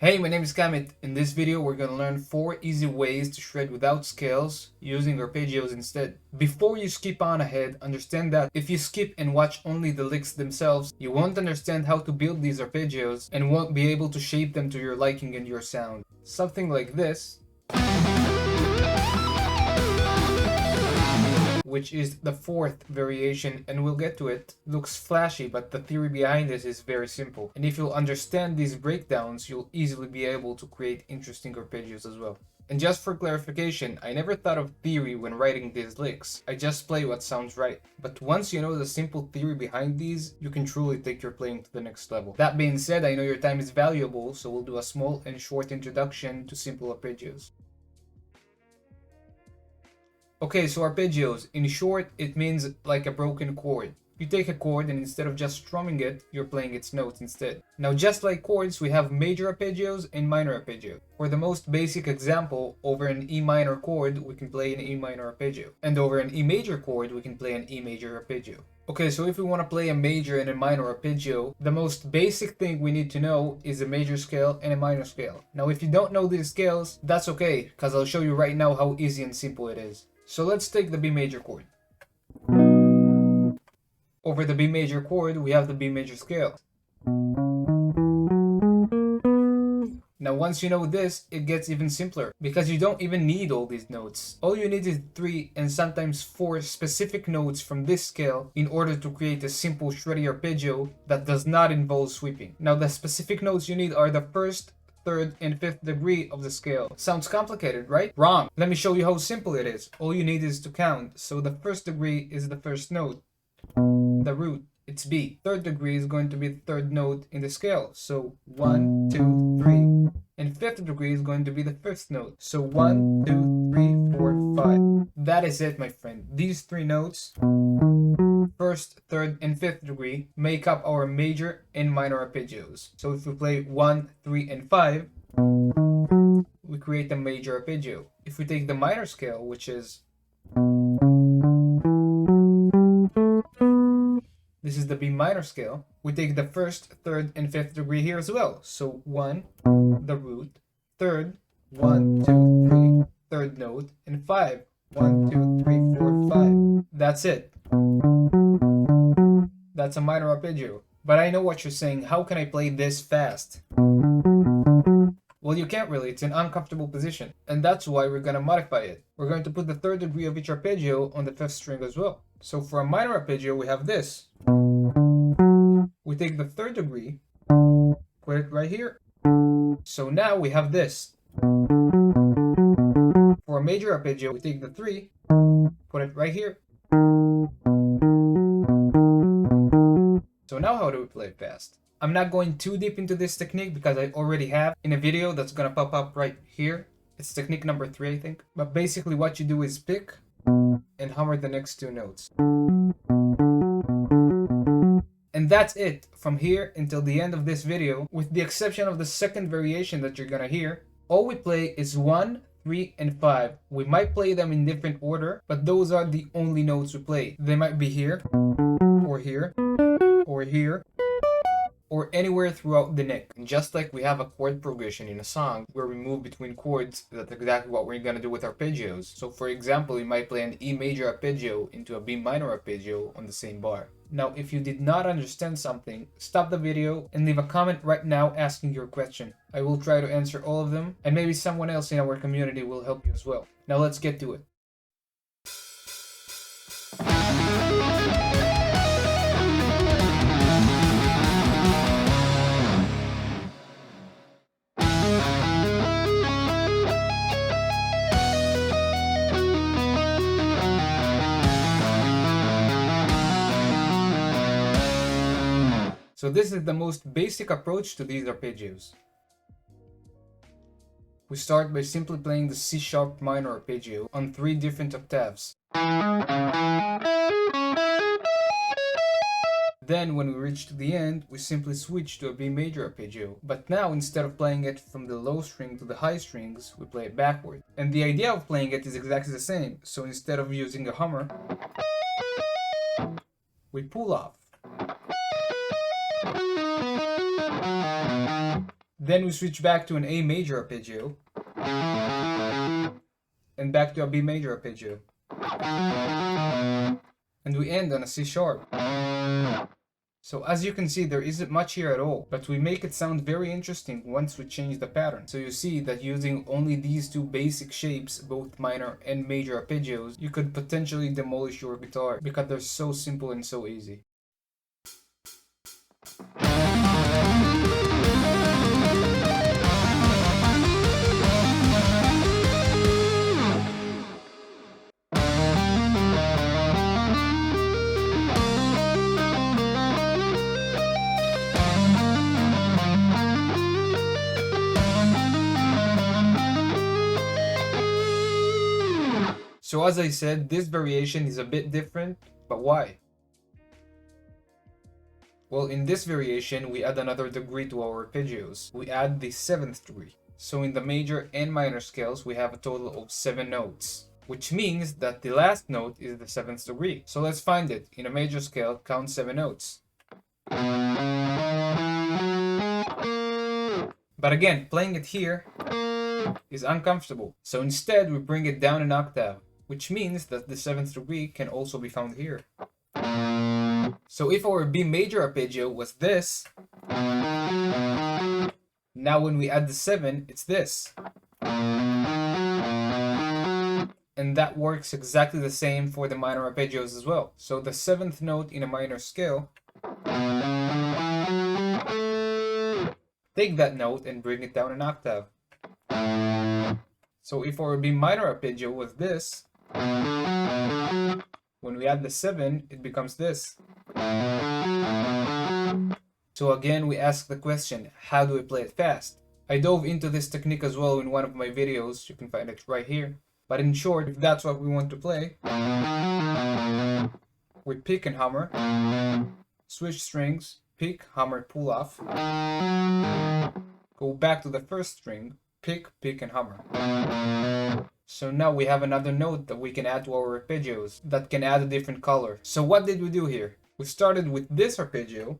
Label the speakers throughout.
Speaker 1: Hey, my name is Kamit. In this video, we're going to learn 4 easy ways to shred without scales using arpeggios instead. Before you skip on ahead, understand that if you skip and watch only the licks themselves, you won't understand how to build these arpeggios and won't be able to shape them to your liking and your sound. Something like this, which is the 4th variation, and we'll get to it, looks flashy, but the theory behind it is very simple. And if you'll understand these breakdowns, you'll easily be able to create interesting arpeggios as well. And just for clarification, I never thought of theory when writing these licks. I just play what sounds right. But once you know the simple theory behind these, you can truly take your playing to the next level. That being said, I know your time is valuable, so we'll do a small and short introduction to simple arpeggios. Okay, so arpeggios, in short, it means like a broken chord. You take a chord and instead of just strumming it, you're playing its notes instead. Now, just like chords, we have major arpeggios and minor arpeggios. For the most basic example, over an E minor chord, we can play an E minor arpeggio. And over an E major chord, we can play an E major arpeggio. Okay, so if we want to play a major and a minor arpeggio, the most basic thing we need to know is a major scale and a minor scale. Now, if you don't know these scales, that's okay, because I'll show you right now how easy and simple it is. So let's take the B major chord. Over the B major chord, we have the B major scale. Now once you know this, it gets even simpler, because you don't even need all these notes. All you need is 3 and sometimes 4 specific notes from this scale in order to create a simple shreddy arpeggio that does not involve sweeping. Now the specific notes you need are the first, third, and fifth degree of the scale. Sounds complicated, right? Wrong. Let me show you how simple it is. All you need is to count. So the first degree is the first note. The root, it's B. Third degree is going to be the third note in the scale. So 1, 2, 3. And fifth degree is going to be the fifth note. So 1, 2, 3, 4, 5. That is it, my friend. These 3 notes, first, third, and fifth degree, make up our major and minor arpeggios. So if we play 1, 3, and 5, we create a major arpeggio. If we take the minor scale, which is, this is the B minor scale, we take the first, third, and fifth degree here as well. So 1, the root, third, 1, 2, 3, third note, and 5, 1, 2, 3, 4, 5. That's it. That's a minor arpeggio. But I know what you're saying, how can I play this fast? Well, you can't really, it's an uncomfortable position. And that's why we're gonna modify it. We're going to put the third degree of each arpeggio on the 5th string as well. So for a minor arpeggio, we have this. We take the third degree, put it right here. So now we have this. For a major arpeggio, we take the 3, put it right here. So now how do we play it fast? I'm not going too deep into this technique because I already have in a video that's gonna pop up right here. It's technique number 3, I think. But basically what you do is pick and hammer the next 2 notes. And that's it from here until the end of this video, with the exception of the second variation that you're gonna hear. All we play is 1, 3, and 5. We might play them in different order, but those are the only notes we play. They might be here, or here, or here, or anywhere throughout the neck. And just like we have a chord progression in a song where we move between chords, that's exactly what we're gonna do with arpeggios. So for example, you might play an E major arpeggio into a B minor arpeggio on the same bar. Now, if you did not understand something, stop the video and leave a comment right now asking your question. I will try to answer all of them, and maybe someone else in our community will help you as well. Now let's get to it. So this is the most basic approach to these arpeggios. We start by simply playing the C sharp minor arpeggio on 3 different octaves. Then when we reach to the end, we simply switch to a B major arpeggio. But now instead of playing it from the low string to the high strings, we play it backward. And the idea of playing it is exactly the same. So instead of using a hammer, we pull off. Then we switch back to an A major arpeggio. And back to a B major arpeggio. And we end on a C sharp. So as you can see, there isn't much here at all, but we make it sound very interesting once we change the pattern. So you see that using only these two basic shapes, both minor and major arpeggios, you could potentially demolish your guitar because they're so simple and so easy. So as I said, this variation is a bit different, but why? Well, in this variation, we add another degree to our arpeggios. We add the 7th degree. So in the major and minor scales, we have a total of 7 notes, which means that the last note is the 7th degree. So let's find it. In a major scale, count 7 notes. But again, playing it here is uncomfortable. So instead, we bring it down an octave, which means that the 7th degree can also be found here. So if our B major arpeggio was this, now when we add the 7, it's this. And that works exactly the same for the minor arpeggios as well. So the 7th note in a minor scale, take that note and bring it down an octave. So if our B minor arpeggio was this, when we add the 7, it becomes this. So again, we ask the question, how do we play it fast? I dove into this technique as well in one of my videos, you can find it right here. But in short, if that's what we want to play, we pick and hammer, switch strings, pick, hammer, pull off, go back to the first string, pick, pick and hammer. So now we have another note that we can add to our arpeggios that can add a different color. So what did we do here? We started with this arpeggio,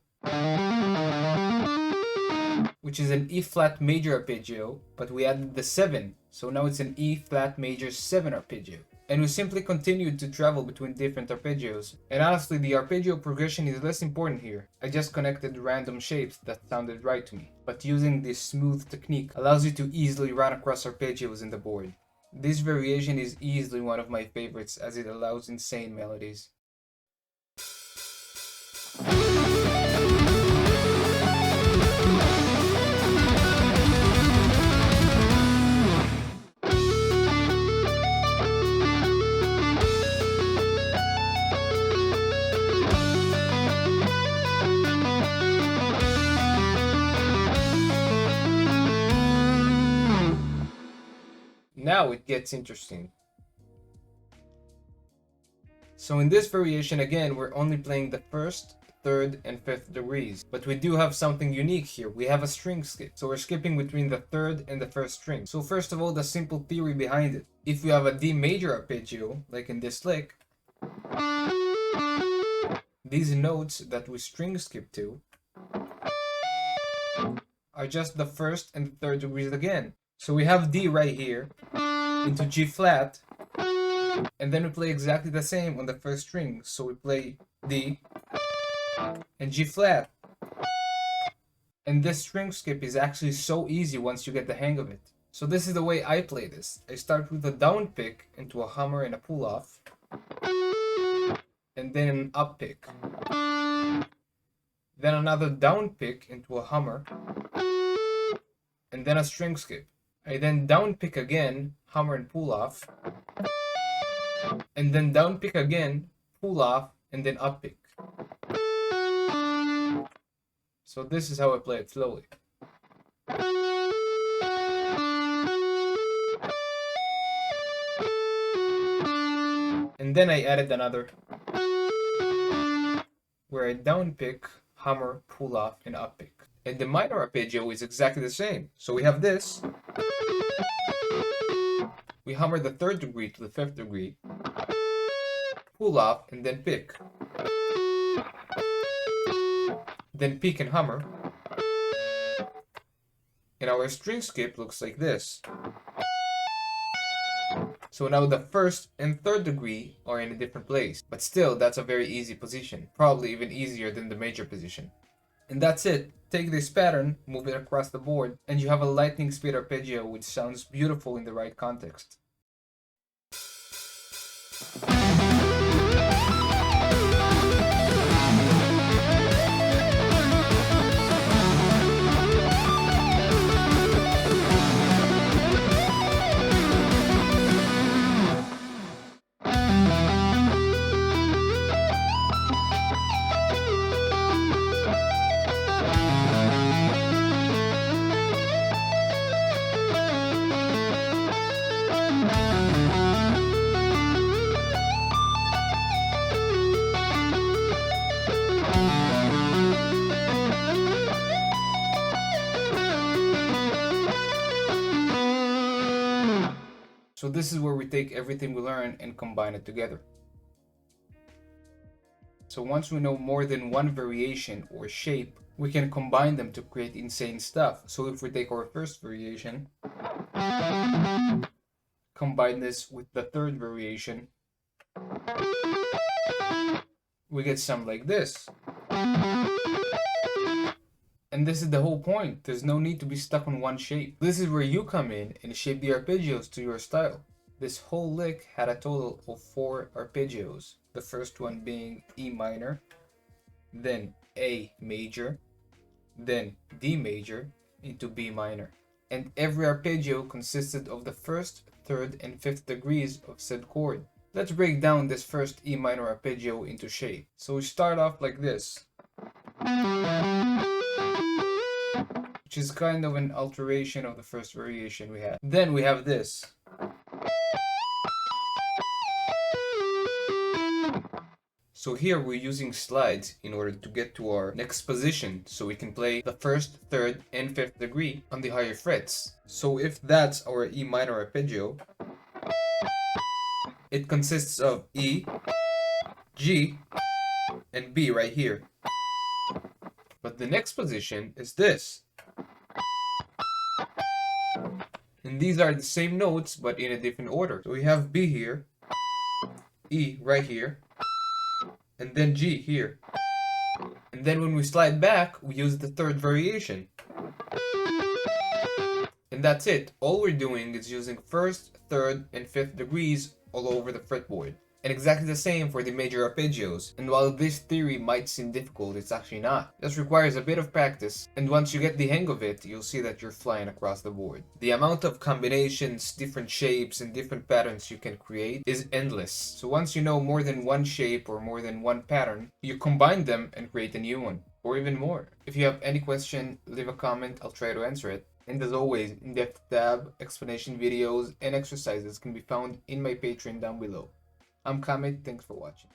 Speaker 1: which is an E flat major arpeggio, but we added the 7. So now it's an E flat major 7 arpeggio. And we simply continued to travel between different arpeggios. And honestly, the arpeggio progression is less important here. I just connected random shapes that sounded right to me. But using this smooth technique allows you to easily run across arpeggios in the board. This variation is easily one of my favorites as it allows insane melodies. Now it gets interesting. So in this variation again, we're only playing the 1st, 3rd, and 5th degrees. But we do have something unique here. We have a string skip. So we're skipping between the 3rd and the 1st string. So first of all, the simple theory behind it. If we have a D major arpeggio, like in this lick, these notes that we string skip to are just the 1st and the 3rd degrees again. So we have D right here into G flat, and then we play exactly the same on the 1st string. So we play D and G flat. And this string skip is actually so easy once you get the hang of it. So this is the way I play this. I start with a down pick into a hammer and a pull off, and then an up pick. Then another down pick into a hammer, and then a string skip. I then down pick again, hammer and pull off, and then down pick again, pull off, and then up pick. So this is how I play it slowly. And then I added another where I down pick, hammer, pull off, and up pick. And the minor arpeggio is exactly the same. So we have this. We hammer the 3rd degree to the 5th degree, pull off, and then pick. Then pick and hammer. And our string skip looks like this. So now the first and third degree are in a different place, but still that's a very easy position, probably even easier than the major position. And that's it. Take this pattern, move it across the board, and you have a lightning speed arpeggio which sounds beautiful in the right context. So this is where we take everything we learn and combine it together. So once we know more than one variation or shape, we can combine them to create insane stuff. So if we take our first variation, combine this with the third variation, we get some like this. And this is the whole point. There's no need to be stuck on one shape. This is where you come in and shape the arpeggios to your style. This whole lick had a total of 4 arpeggios. The first one being E minor, then A major, then D major into B minor. And every arpeggio consisted of the first, third, and fifth degrees of said chord. Let's break down this first E minor arpeggio into shape. So we start off like this, which is kind of an alteration of the first variation we had. Then we have this. So here we're using slides in order to get to our next position, so we can play the first, third, and fifth degree on the higher frets. So if that's our E minor arpeggio, it consists of E, G, and B right here. But the next position is this. And these are the same notes but in a different order. So we have B here, E right here, and then G here. And then when we slide back, we use the third variation. And that's it. All we're doing is using first, third, and fifth degrees all over the fretboard. And exactly the same for the major arpeggios. And while this theory might seem difficult, it's actually not. This requires a bit of practice, and once you get the hang of it, you'll see that you're flying across the board. The amount of combinations, different shapes, and different patterns you can create is endless. So once you know more than one shape or more than one pattern, you combine them and create a new one, or even more. If you have any question, leave a comment, I'll try to answer it. And as always, in-depth tab, explanation videos, and exercises can be found in my Patreon down below. I'm Kamit, thanks for watching.